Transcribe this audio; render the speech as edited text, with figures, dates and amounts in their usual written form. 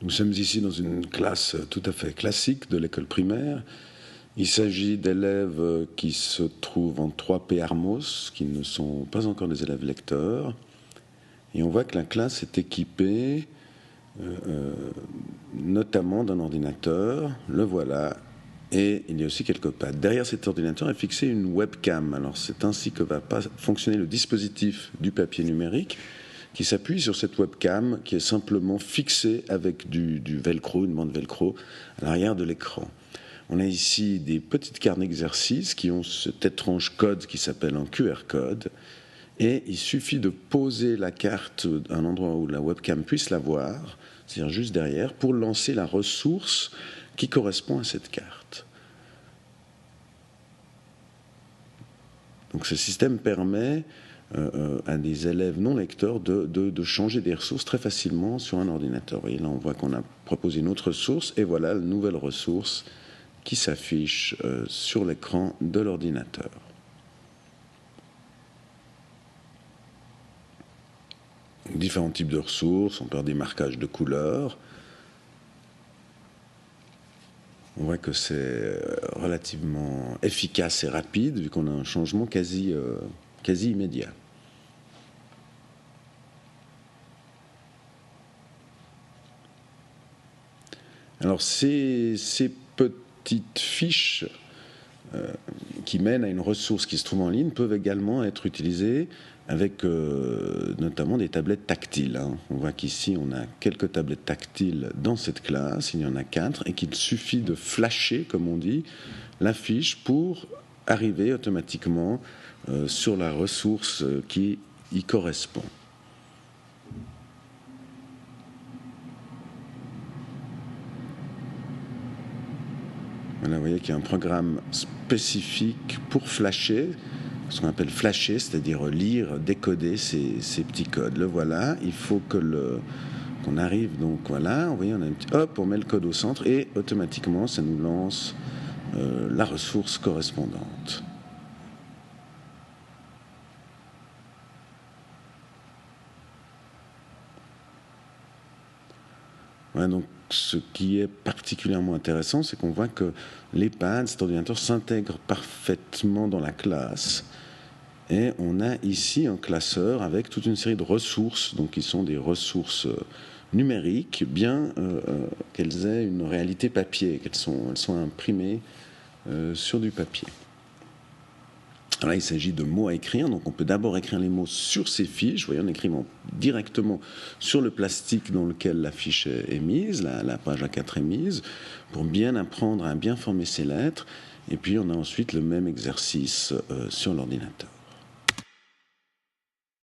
Nous sommes ici dans une classe tout à fait classique de l'école primaire. Il s'agit d'élèves qui se trouvent en 3P Armos, qui ne sont pas encore des élèves lecteurs. Et on voit que la classe est équipée notamment d'un ordinateur, le voilà, et il y a aussi quelques pads. Derrière cet ordinateur est fixée une webcam. Alors c'est ainsi que va pas fonctionner le dispositif du papier numérique, qui s'appuie sur cette webcam qui est simplement fixée avec du velcro, une bande velcro, à l'arrière de l'écran. On a ici des petites cartes d'exercice qui ont cet étrange code qui s'appelle un QR code. Et il suffit de poser la carte à un endroit où la webcam puisse la voir, c'est-à-dire juste derrière, pour lancer la ressource qui correspond à cette carte. Donc ce système permet à des élèves non lecteurs de changer des ressources très facilement sur un ordinateur. Vous voyez, là on voit qu'on a proposé une autre ressource et voilà la nouvelle ressource qui s'affiche sur l'écran de l'ordinateur. Différents types de ressources, on peut avoir des marquages de couleurs. On voit que c'est relativement efficace et rapide vu qu'on a un changement quasi immédiat. Alors ces petites fiches qui mènent à une ressource qui se trouve en ligne peuvent également être utilisées avec notamment des tablettes tactiles. On voit qu'ici on a quelques tablettes tactiles dans cette classe, il y en a 4, et qu'il suffit de flasher, comme on dit, la fiche pour arriver automatiquement sur la ressource qui y correspond. Voilà, vous voyez qu'il y a un programme spécifique pour flasher, ce qu'on appelle flasher, c'est-à-dire lire, décoder ces petits codes. Le voilà, il faut qu'on arrive, donc voilà, vous voyez, on a un petit, hop, on met le code au centre et automatiquement ça nous lance la ressource correspondante. Voilà, donc ce qui est particulièrement intéressant, c'est qu'on voit que les pads, cet ordinateur s'intègre parfaitement dans la classe. Et on a ici un classeur avec toute une série de ressources, donc qui sont des ressources numériques, bien qu'elles aient une réalité papier, elles sont imprimées sur du papier. Alors là, il s'agit de mots à écrire, donc on peut d'abord écrire les mots sur ces fiches, vous voyez, en écrivant directement sur le plastique dans lequel la fiche est mise, la page A4 est mise, pour bien apprendre à bien former ces lettres, et puis on a ensuite le même exercice sur l'ordinateur.